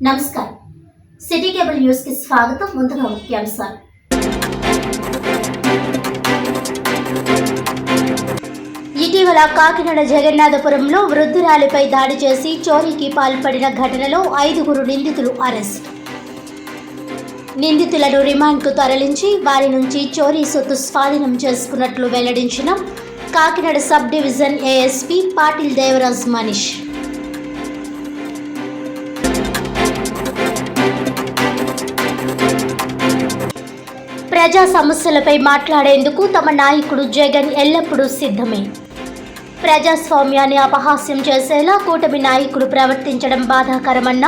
నమస్కారం. City cable news కి స్వాగతం. ముందుగా ముఖ్యాంశాలు. ఇటీవల కాకినాడ జగన్నాథపురంలో వృద్ధురాలిపై దాడి చేసి చోరీకి పాల్పడిన ఘటనలో 5 నిందితులు అరెస్ట్. నిందితులను రిమాండ్కు తరలించి వారి నుంచి చోరీ సొత్తు స్వాధీనం చేసుకున్నట్లు వెల్లడించిన Kakinada sub division ASP Patil Devaraj Manish. ప్రజా సమస్యలపై మాట్లాడేందుకు తమ నాయకుడు జగన్ ఎల్లప్పుడూ సిద్ధమే. ప్రజాస్వామ్యాన్ని అపహాస్యం చేసేలా కూటమి నాయకుడు ప్రవర్తించడం బాధాకరమన్న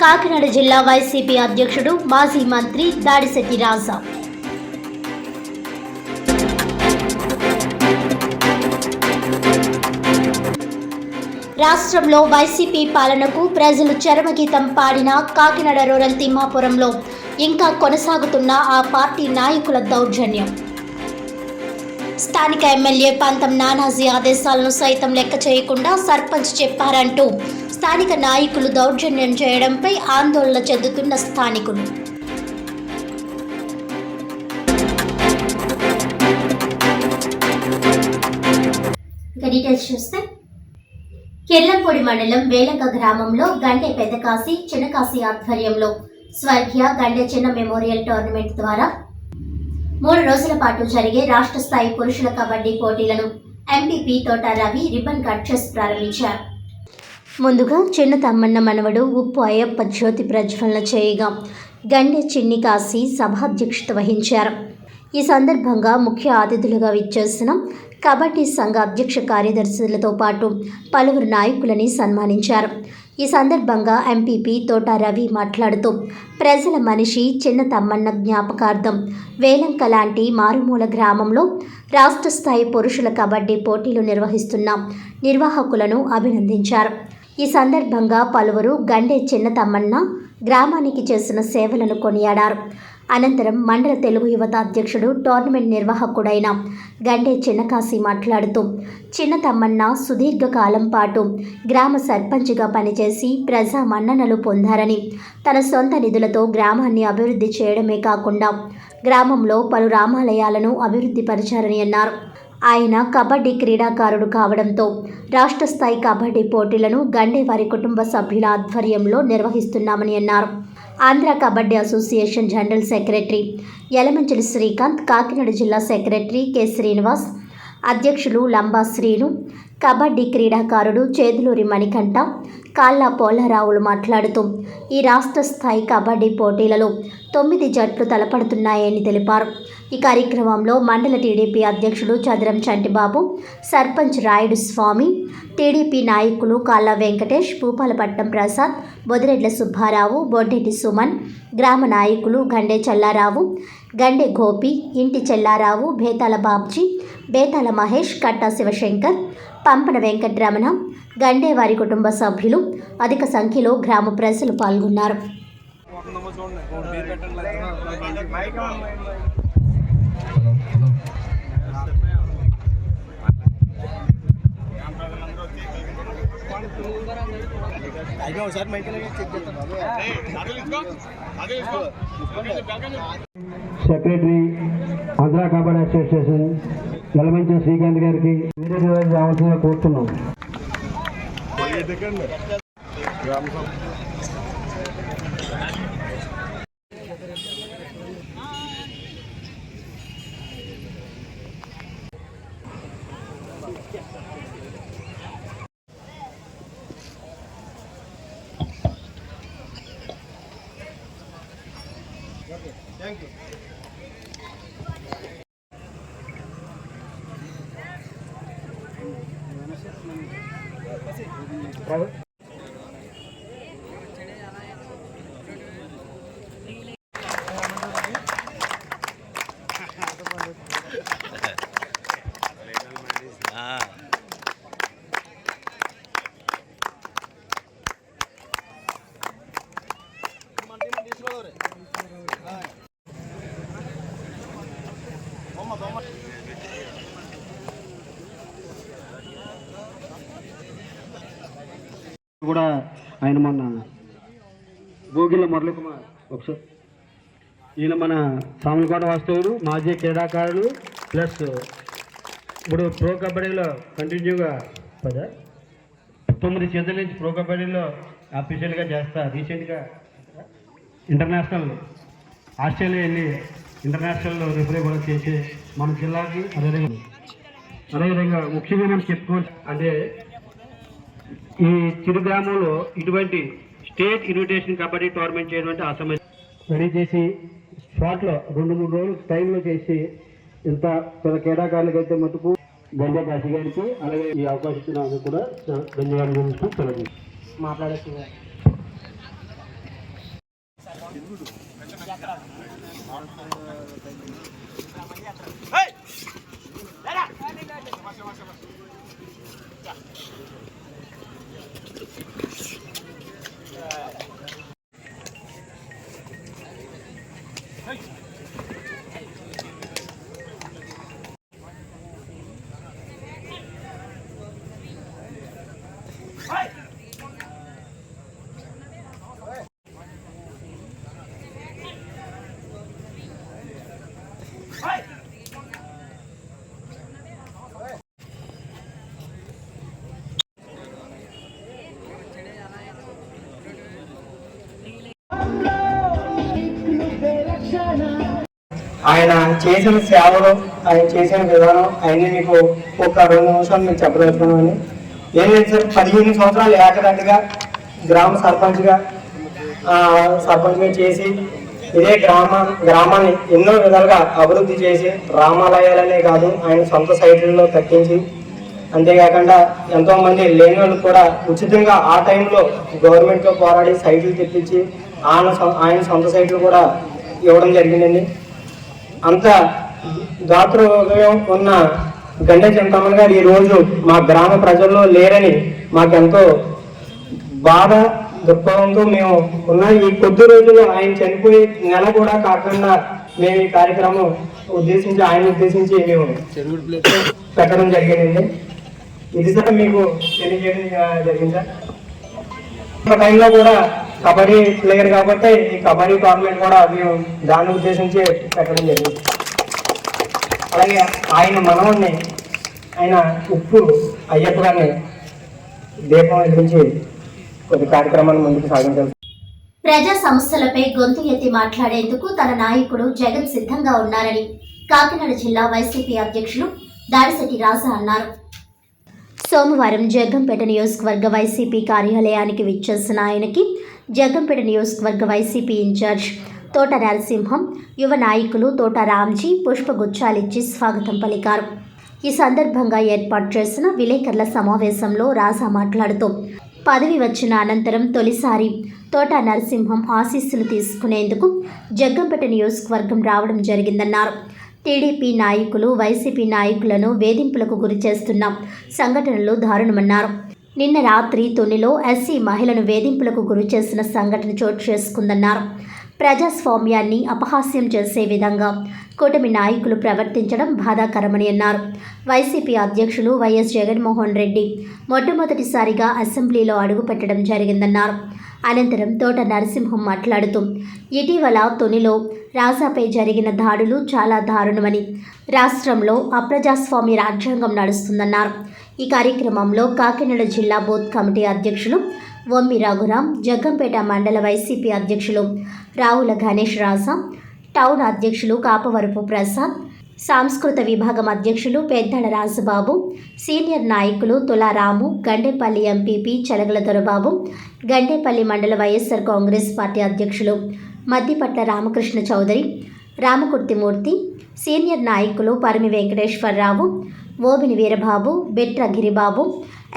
కాకినాడ జిల్లా వైసీపీ అధ్యక్షుడు మాజీ మంత్రి దాడిశెట్టి రాజా. రాష్ట్రంలో వైసీపీ పాలనకు ప్రజలు చరమగీతం పాడిన కాకినాడ రూరల్ తిమ్మాపురంలో ఇంకా కొనసాగుతున్న ఆ పార్టీ నాయకుల దౌర్జన్యం. స్థానిక ఎమ్మెల్యే పంతం నానాజీ ఆదేశాలను సైతం లెక్క చేయకుండా సర్పంచ్ చెప్పారంటూ స్థానిక నాయకులు దౌర్జన్యం చేయడంపై ఆందోళన చెందుతున్న స్థానికులు. డీటెయిల్స్ చూస్తే కెర్లంపూడి మండలం వేలంక గ్రామంలో గండే పెద్దకాశి చిన్నకాశి ఆధ్వర్యంలో స్వర్గీయ గండే చిన్న మెమోరియల్ టోర్నమెంట్ ద్వారా 3 రోజుల పాటు జరిగే రాష్ట్ర స్థాయి పురుషుల కబడ్డీ పోటీలను ఎంపీపీ తోట రవి రిబ్బన్ కట్ చేసి ప్రారంభించారు. ముందుగా చిన్న తమ్మన్న మనవడు ఉప్పు అయ్యప్ప జ్యోతి ప్రజ్వలన చేయగా గండే చిన్ని కాశీ సభాధ్యక్షత వహించారు. ఈ సందర్భంగా ముఖ్య అతిథులుగా విచ్చేసిన కబడ్డీ సంఘ అధ్యక్ష కార్యదర్శులతో పాటు పలువురు నాయకులని సన్మానించారు. ఈ సందర్భంగా ఎంపీపీ తోట రవి మాట్లాడుతూ ప్రజల మనిషి చిన్న తమ్మన్న జ్ఞాపకార్థం వేలంక లాంటి మారుమూల గ్రామంలో రాష్ట్ర స్థాయి పురుషుల కబడ్డీ పోటీలు నిర్వహిస్తున్న నిర్వాహకులను అభినందించారు. ఈ సందర్భంగా పలువురు గండే చిన్న తమ్మన్న గ్రామానికి చేసిన సేవలను కొనియాడారు. అనంతరం మండల తెలుగు యువత అధ్యక్షుడు టోర్నమెంట్ నిర్వాహకుడైన గండే చిన్నకాశి మాట్లాడుతూ చిన్న తమ్మన్న సుదీర్ఘకాలం పాటు గ్రామ సర్పంచ్గా పనిచేసి ప్రజా మన్ననలు పొందారని, తన సొంత నిధులతో గ్రామాన్ని అభివృద్ధి చేయడమే కాకుండా గ్రామంలో పలు రామాలయాలను అభివృద్ధి పరిచారని అన్నారు. ఆయన కబడ్డీ క్రీడాకారుడు కావడంతో రాష్ట్ర స్థాయి కబడ్డీ పోటీలను గండే వారి కుటుంబ సభ్యుల ఆధ్వర్యంలో నిర్వహిస్తున్నామని అన్నారు. Andhra kabaddi association general secretary Yalamanchili Srikanth, Kakinada జిల్లా సెక్రటరీ కె శ్రీనివాస్, అధ్యక్షులు లంబా శ్రీను, కబడ్డీ క్రీడాకారుడు చేదులూరి మణికంఠ, కాళ్ళ పోలారావులు మాట్లాడుతూ ఈ రాష్ట్ర స్థాయి కబడ్డీ పోటీలలో 9 జట్లు తలపడుతున్నాయని తెలిపారు. ఈ కార్యక్రమంలో మండల టీడీపీ అధ్యక్షుడు చదరం చంటిబాబు, సర్పంచ్ రాయుడు స్వామి, టీడీపీ నాయకులు కాళ్ళ వెంకటేష్, భూపాలపట్నం ప్రసాద్, బొదిరెడ్ల సుబ్బారావు, బొడ్డెటి సుమన్, గ్రామ నాయకులు గండే చల్లారావు, గండే గోపి, ఇంటి చెల్లారావు, బేతాల బాబ్జీ, బేతాల మహేష్, కట్టా శివశంకర్, పంపన వెంకటరమణ, గండే వారి కుటుంబ సభ్యులు అధిక సంఖ్యలో గ్రామ ప్రజలు పాల్గొన్నారు. సెక్రటరీ ఆంధ్ర కబడ్డీ అసోసియేషన్ యలమంచిలి శ్రీకాంత్ గారికి వేరే రావాల్సిందిగా కోరుతున్నాం. Thank you. కూడా ఆయన మొన్న భోగిల మురళీకుమార్ ఒకసారి. ఈయన మన సామలకోట వాస్తవుడు, మాజీ క్రీడాకారుడు, ప్లస్ ఇప్పుడు ప్రో కబడ్డీలో కంటిన్యూగా 9 చేతుల నుంచి ప్రో కబడ్డీలో అఫీషియల్గా చేస్తా. రీసెంట్గా ఇంటర్నేషనల్ ఆస్ట్రేలియా వెళ్ళి ఇంటర్నేషనల్ రిఫరీ కూడా చేసి మన జిల్లాకి అదేవిధంగా ముఖ్యంగా మనం చెప్పుకోవచ్చు అంటే ఈ చిరు గ్రామంలో ఇటువంటి స్టేట్ ఇన్విటేషన్ కబడ్డీ టోర్నమెంట్ చేయడం ఆ సమయం రెడీ చేసి స్పాట్లో 2-3 రోజులు టైంలో చేసి ఇంత పెద్ద క్రీడాకారులకు అయితే మటుకు గంజా కాశీ గారికి అలాగే ఈ అవకాశం ఇచ్చినందుకు కూడా ధన్యవాదాలు తెలుగు మాట్లాడుతున్నారు. ఆయన చేసిన సేవలు, ఆయన చేసిన విధానం అవన్నీ మీకు ఒక 2 నిమిషాలు మీకు చెప్పదలుచుకున్నామని. ఏం లేదు సార్, 15 సంవత్సరాలు ఏకదండిగా గ్రామ సర్పంచ్గా చేసి ఇదే గ్రామాన్ని ఎన్నో విధాలుగా అభివృద్ధి చేసి రామాలయాలనే కాదు ఆయన సొంత సైట్లలో కట్టించి, అంతేకాకుండా ఎంతోమంది లేని వాళ్ళు కూడా ఉచితంగా ఆ టైంలో గవర్నమెంట్తో పోరాడి సైట్లు తెప్పించి ఆయన సొంత సైట్లు కూడా ఇవ్వడం జరిగిందండి. అంత దాతృహృదయం ఉన్న గండే చింతమన్ గారు ఈరోజు మా గ్రామ ప్రజల్లో లేరని మాకెంతో బాధ దృక్పథంతో మేము ఉన్న ఈ కొద్ది రోజుల్లో ఆయన చనిపోయి నెల కూడా కాకుండా మేము ఈ కార్యక్రమం ఆయన ఉద్దేశించి మేము పెట్టడం జరిగిందండి. ఇది సార్ మీకు తెలియజేయడం జరిగింది సార్. ఒక టైంలో కూడా కబడ్డీ ప్లేయర్ కాబట్టి ఈ కబడ్డీ టోర్నమెంట్ కూడా మేము దాన్ని ఉద్దేశించి పెట్టడం జరిగింది. అలాగే ఆయన మనవడిని ఆయన ఉప్పు అయ్యప్ప గారిని దీపం వెలిగించి కొద్ది కార్యక్రమాన్ని ముందుకు సాగించాలి. ప్రజా సమస్యలపై గొంతు ఎత్తి మాట్లాడేందుకు తన నాయకుడు జగన్ సిద్ధంగా ఉన్నారని కాకినాడ జిల్లా వైసీపీ అధ్యక్షులు దాడిశెట్టి రాజా అన్నారు. సోమవారం జగ్గంపేట నియోజకవర్గ వైసీపీ కార్యాలయానికి విచ్చేసిన ఆయనకి జగ్గంపేట నియోజకవర్గ వైసీపీ ఇన్ఛార్జ్ తోట నరసింహం, యువ నాయకులు తోట రామ్జీ పుష్పగుచ్చాలిచ్చి స్వాగతం పలికారు. ఈ సందర్భంగా ఏర్పాటు చేసిన విలేకరుల సమావేశంలో రాజా మాట్లాడుతూ పదవి వచ్చిన అనంతరం తొలిసారి తోట నరసింహం ఆశీస్సులు తీసుకునేందుకు జగ్గంపేట నియోజకవర్గం రావడం జరిగిందన్నారు. టీడీపీ నాయకులు వైసీపీ నాయకులను వేధింపులకు గురి చేస్తున్న సంఘటనలు దారుణమన్నారు. నిన్న రాత్రి తొనిలో ఎస్సీ మహిళను వేధింపులకు గురి చేసిన సంఘటన చోటు చేసుకుందన్నారు. ప్రజాస్వామ్యాన్ని అపహాస్యం చేసే విధంగా కూటమి నాయకులు ప్రవర్తించడం బాధాకరమని అన్నారు. వైసీపీ అధ్యక్షులు వైఎస్ జగన్మోహన్ రెడ్డి మొట్టమొదటిసారిగా అసెంబ్లీలో అడుగుపెట్టడం జరిగిందన్నారు. అనంతరం తోట నరసింహం మాట్లాడుతూ ఇటీవల తొనిలో రాజాపై జరిగిన దాడులు చాలా దారుణమని, రాష్ట్రంలో అప్రజాస్వామ్య రాజ్యాంగం నడుస్తుందన్నారు. ఈ కార్యక్రమంలో కాకినాడ జిల్లా బూత్ కమిటీ అధ్యక్షులు వమ్మి రఘురాం, జగ్గంపేట మండల వైసీపీ అధ్యక్షులు రావుల గణేష్ రాజా, టౌన్ అధ్యక్షులు కాపవరపు ప్రసాద్, సాంస్కృత విభాగం అధ్యక్షులు పెద్దల రాజబాబు, సీనియర్ నాయకులు తులారాము, గండేపల్లి ఎంపీపీ చలగల దొరబాబు, గండేపల్లి మండల వైఎస్ఆర్ కాంగ్రెస్ పార్టీ అధ్యక్షులు మద్దిపట్ల రామకృష్ణ చౌదరి, రామకుర్తిమూర్తి, సీనియర్ నాయకులు Parimi Venkateswararao, Obini Veerababu, Betra Giribabu,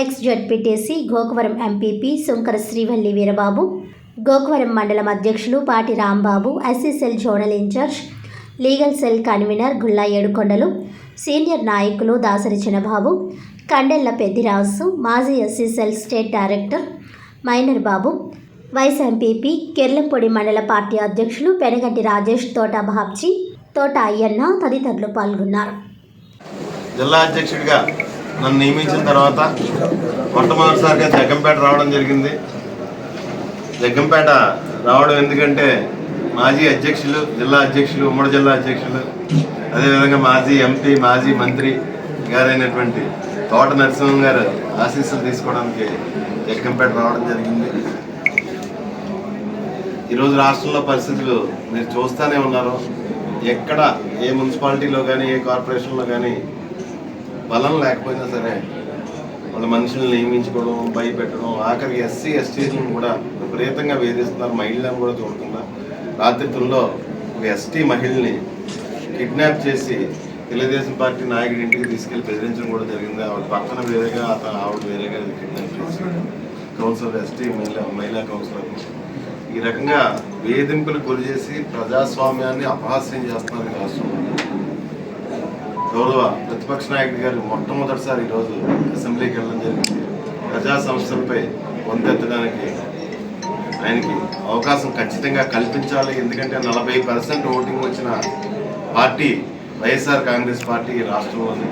ex ZPTC Gokavaram MPP Sunkara Srivalli Veerababu, Gokavaram మండలం అధ్యక్షులు Pati Rambabu, SC cell zonal incharge, legal cell convener Gulla Yedukondalu, senior నాయకులు దాసరి చిన్నబాబు, కండెల్ల పెద్దిరాజు, మాజీ SC cell state director Minor Babu, vice MPP Kerlampodi మండల పార్టీ అధ్యక్షులు పెనగంటి రాజేష్, తోట బాబ్జీ, తోట అయ్యన్న తదితరులు పాల్గొన్నారు. జిల్లా అధ్యక్షుడిగా నన్ను నియమించిన తర్వాత మొట్టమొదటిసారిగా జగ్గంపేట రావడం జరిగింది. జగ్గంపేట రావడం ఎందుకంటే మాజీ అధ్యక్షులు, జిల్లా అధ్యక్షులు, ఉమ్మడి జిల్లా అధ్యక్షులు, అదేవిధంగా మాజీ ఎంపీ, మాజీ మంత్రి గారైనటువంటి తోట నరసింహం గారు ఆశీస్సులు తీసుకోవడానికి జగ్గంపేట రావడం జరిగింది. ఈరోజు రాష్ట్రంలో పరిస్థితులు మీరు చూస్తూనే ఉన్నారు. ఎక్కడ ఏ మున్సిపాలిటీలో కానీ ఏ కార్పొరేషన్లో కానీ బలం లేకపోయినా సరే వాళ్ళ మనుషులను నియమించుకోవడం, భయపెట్టడం, ఆఖరికి ఎస్సీ ఎస్టీలను కూడా విపరీతంగా వేధిస్తున్నారు. మహిళలను కూడా చూడకుండా రాత్రితుల్లో ఒక ఎస్టీ మహిళని కిడ్నాప్ చేసి తెలుగుదేశం పార్టీ నాయకుడి ఇంటికి తీసుకెళ్లి బెదిరించడం కూడా జరిగింది. ఆవిడ పక్కన వేరేగా, ఆవిడ వేరేగా కిడ్నాప్ చేసి కౌన్సిలర్, ఎస్టీ మహిళా కౌన్సిలర్ ఈ రకంగా వేధింపులకు గురి చేసి ప్రజాస్వామ్యాన్ని అపహాస్యం చేస్తున్నారు ఈ రాష్ట్రంలో. గౌరవ ప్రతిపక్ష నాయకుడి గారు మొట్టమొదటిసారి ఈరోజు అసెంబ్లీకి వెళ్ళడం జరిగింది. ప్రజా సంస్థలపై వంతెత్తడానికి ఆయనకి అవకాశం ఖచ్చితంగా కల్పించాలి. ఎందుకంటే 40% ఓటింగ్ వచ్చిన పార్టీ వైఎస్ఆర్ కాంగ్రెస్ పార్టీ ఈ రాష్ట్రంలోని.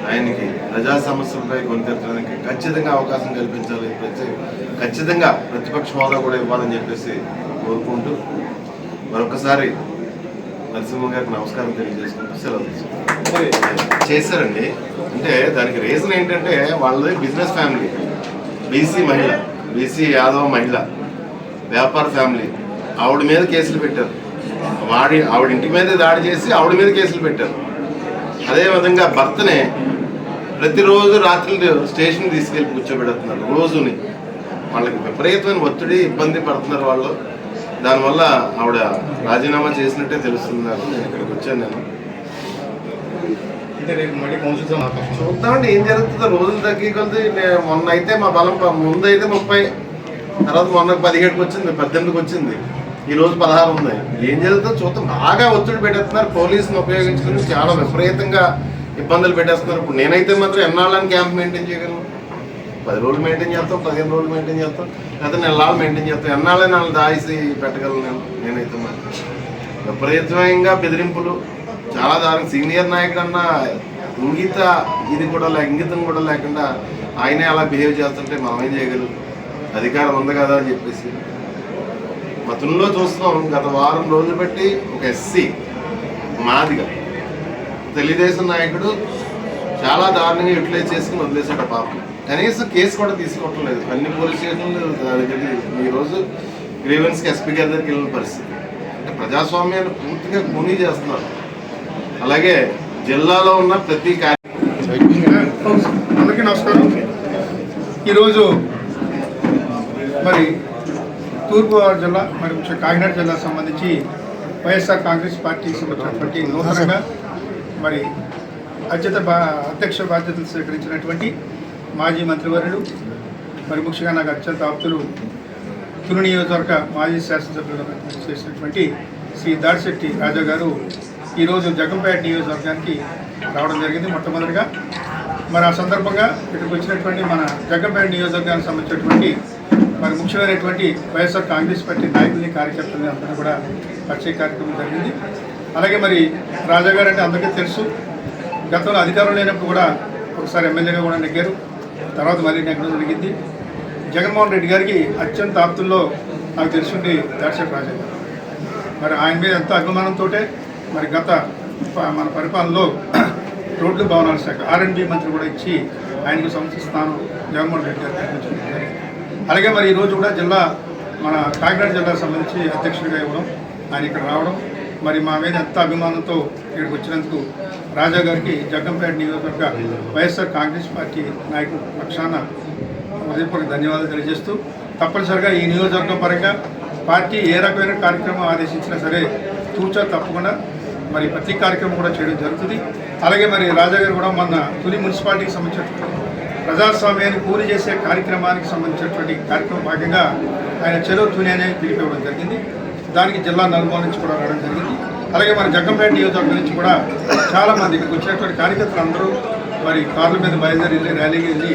ఆయనకి ప్రజా సమస్యలపై గొంతెత్తడానికి ఖచ్చితంగా అవకాశం కల్పించాలి. ఖచ్చితంగా ప్రతిపక్ష హోదా కూడా ఇవ్వాలని చెప్పేసి కోరుకుంటూ మరొకసారి నరసింహ గారికి నమస్కారం తెలియజేసుకుంటూ సెలవు చేశారండి. అంటే దానికి రీజన్ ఏంటంటే వాళ్ళది బిజినెస్ ఫ్యామిలీ, బీసీ మహిళ, బీసీ యాదవ్ మహిళ, వ్యాపార ఫ్యామిలీ. ఆవిడ మీద కేసులు పెట్టారు. ఆవిడ ఇంటి మీద దాడి చేసి ఆవిడ మీద కేసులు పెట్టారు. అదేవిధంగా భర్తనే ప్రతిరోజు రాత్రి స్టేషన్ తీసుకెళ్ళి కూర్చోబెడుతున్నారు. రోజుని వాళ్ళకి విపరీతమైన ఒత్తిడి, ఇబ్బంది పడుతున్నారు వాళ్ళు. దానివల్ల ఆవిడ రాజీనామా చేసినట్టే తెలుస్తుంది నాకు. నేను ఇక్కడికి వచ్చాను. చూద్దామండి ఏం జరుగుతుందో. రోజులు తగ్గి కొద్ది మొన్న అయితే మా బలం ముందు అయితే 30, తర్వాత మొన్న 17కి వచ్చింది, 18కి వచ్చింది, ఈరోజు 16 ఉంది. ఏం జరుగుతుందో చూద్దాం. బాగా ఒత్తిడి పెట్టేస్తున్నారు. పోలీసును ఉపయోగించుకుని చాలా విపరీతంగా ఇబ్బందులు పెట్టేస్తున్నారు. ఇప్పుడు నేనైతే మాత్రం ఎన్నాళ్ళని క్యాంప్ మెయింటైన్ చేయగలను? 10 రోజులు మెయింటైన్ చేస్తాం, 15 రోజులు మెయింటైన్ చేస్తాం, లేదా నెలలు మెయింటైన్ చేస్తాం. ఎన్నాళ్ళని వాళ్ళు దాయిసి పెట్టగలను నేనైతే మాత్రం. విపరీతంగా బెదిరింపులు, చాలా దారుణంగా. సీనియర్ నాయకుడు అన్న ఇంగితం కూడా లేకుండా ఆయనే అలా బిహేవ్ చేస్తుంటే మనం ఏం చేయగలం? అధికారం ఉంది కదా అని చెప్పేసి మతంలో చూస్తున్నాం. గత వారం రోజులు బట్టి ఒక ఎస్సీ మాదిగా తెలుగుదేశం నాయకుడు చాలా దారుణంగా యూటిలైజ్ చేసుకుని వదిలేసాడు పాపం. కనీసం కేసు కూడా తీసుకోవటం లేదు. అన్ని పోలీస్ స్టేషన్లు ఈరోజు గ్రీవెన్స్కి ఎస్పీ గారి దగ్గరికి వెళ్ళిన పరిస్థితి. అంటే ప్రజాస్వామ్యాన్ని పూర్తిగా కూనీ చేస్తున్నారు. అలాగే జిల్లాలో ఉన్న ప్రతి అందరికీ నమస్కారం. ఈరోజు మరి తూర్పుగోదావరి జిల్లా మరి ముఖ్యంగా కాకినాడ జిల్లాకు సంబంధించి వైఎస్ఆర్ కాంగ్రెస్ పార్టీకి సంబంధించినటువంటి నూతనంగా మరి అధ్యక్ష బాధ్యతలు స్వీకరించినటువంటి మాజీ మంత్రివర్యులు, మరి ముఖ్యంగా నాకు అత్యంత ఆప్తులు, తుని నియోజకవర్గ మాజీ శాసనసభ్యులుగా చేసినటువంటి శ్రీ దాడిశెట్టి రాజా గారు ఈరోజు జగ్గంపేట నియోజకవర్గానికి రావడం జరిగింది. మొట్టమొదటిగా మరి ఆ సందర్భంగా ఇక్కడికి వచ్చినటువంటి మన జగ్గంపేట నియోజకవర్గానికి సంబంధించినటువంటి మరి ముఖ్యమైనటువంటి వైఎస్ఆర్ కాంగ్రెస్ పార్టీ నాయకుల్ని, కార్యకర్తలని అందరూ కూడా పరిచయ కార్యక్రమం జరిగింది. అలాగే మరి రాజా గారు అంటే అందరికీ తెలుసు. గతంలో అధికారం లేనప్పుడు కూడా ఒకసారి ఎమ్మెల్యేగా కూడా నెగ్గారు. తర్వాత మళ్ళీ నెగ్గడం జరిగింది. జగన్మోహన్ రెడ్డి గారికి అత్యంత ఆప్తుల్లో నాకు తెలుసుండి దాడిశెట్టి రాజా గారు. మరి ఆయన మీద ఎంత అభిమానంతో మరి గత మన పరిపాలనలో రోడ్లు భవనాల శాఖ R&B మంత్రి కూడా ఇచ్చి ఆయనకు సముచిత స్థానం జగన్మోహన్ రెడ్డి గారు కల్పించడం జరిగింది. అలాగే మరి ఈరోజు కూడా మన కాకినాడ జిల్లాకు సంబంధించి అధ్యక్షుడిగా ఇవ్వడం, ఆయన ఇక్కడ రావడం, మరి మా మీద ఎంత అభిమానంతో ఇక్కడికి వచ్చినందుకు రాజా గారికి జగ్గంపేట నియోజకవర్గ వైఎస్ఆర్ కాంగ్రెస్ పార్టీ నాయకుల పక్షాన హృదయపూర్వక ధన్యవాదాలు తెలియజేస్తూ, తప్పనిసరిగా ఈ నియోజకవర్గం పరంగా పార్టీ ఏ రకమైన కార్యక్రమం ఆదేశించినా సరే తూచా తప్పకుండా మరి ప్రతి కార్యక్రమం కూడా చేయడం జరుగుతుంది. అలాగే మరి రాజా గారు కూడా మొన్న తుని మున్సిపాలిటీకి సంబంధించినటువంటి ప్రజాస్వామ్యాన్ని పూర్తి చేసే కార్యక్రమానికి సంబంధించినటువంటి కార్యక్రమం భాగంగా ఆయన చెలో తుని అనే పిలిపివ్వడం జరిగింది. దానికి జిల్లా నలుమూల నుంచి కూడా రావడం జరిగింది. అలాగే మన జగ్గంపేట నియోజకవర్గం నుంచి కూడా చాలామంది ఇక్కడికి వచ్చినటువంటి కార్యకర్తలు అందరూ మరి కార్ల మీద బయలుదేరి వెళ్ళి ర్యాలీకి వెళ్ళి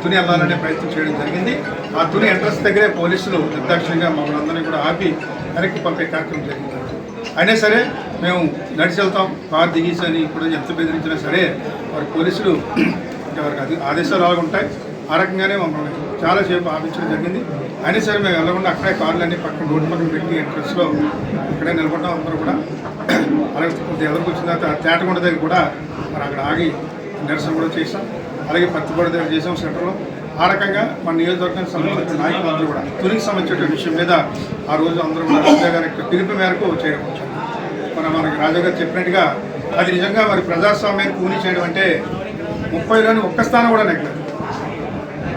తుని వెళ్ళాలనే ప్రయత్నం చేయడం జరిగింది. ఆ తుని ఎంట్రన్స్ దగ్గరే పోలీసులు నిర్దాక్షిణ్యంగా మమ్మల్ని అందరినీ కూడా ఆపి వెనక్కి పంపే కార్యక్రమం జరిగింది. అయినా సరే మేము నడిచి వెళ్తాం, కారు దిగేసి అని ఇప్పుడు ఎంత బెదిరించినా సరే వారి పోలీసులు వారికి ఆదేశాలు అలాగ ఉంటాయి. ఆ రకంగానే మమ్మల్ని చాలాసేపు ఆపించడం జరిగింది. అయినా సరే మేము వెళ్ళకుండా అక్కడే కార్లన్నీ పక్కన రోడ్డు పక్కన పెట్టి ఎంట్రన్స్లో అక్కడే నిలబడ్డాం. అందరూ కూడా అలాగే ఎదురుకు వచ్చిన తర్వాత తేటకొండ దగ్గర కూడా మరి అక్కడ ఆగి నిరసన కూడా చేసాం. అలాగే పత్తిపొడి దగ్గర చేసాం సెంటర్లో. ఆ రకంగా మన నియోజకవర్గానికి సంబంధించిన నాయకులందరూ కూడా తునికి సంబంధించిన విషయం మీద ఆ రోజు అందరూ కూడా రాజా గారి పిలుపు మేరకు చేయడం వచ్చాం. మనకి రాజా గారు చెప్పినట్టుగా అది నిజంగా మరి ప్రజాస్వామ్యాన్ని కూని చేయడం అంటే 30లోని ఒక్క స్థానం కూడా నెగ్గలేదు.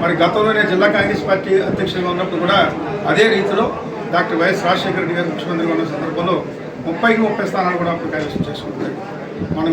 మరి గతంలోనే జిల్లా కాంగ్రెస్ పార్టీ అధ్యక్షులుగా ఉన్నప్పుడు కూడా అదే రీతిలో డాక్టర్ వైఎస్ రాజశేఖర రెడ్డి గారు ముఖ్యమంత్రిగా ఉన్న సందర్భంలో 30కి 30 స్థానాలు కూడా అప్పుడు కైవసం చేసుకుంటారు. మనం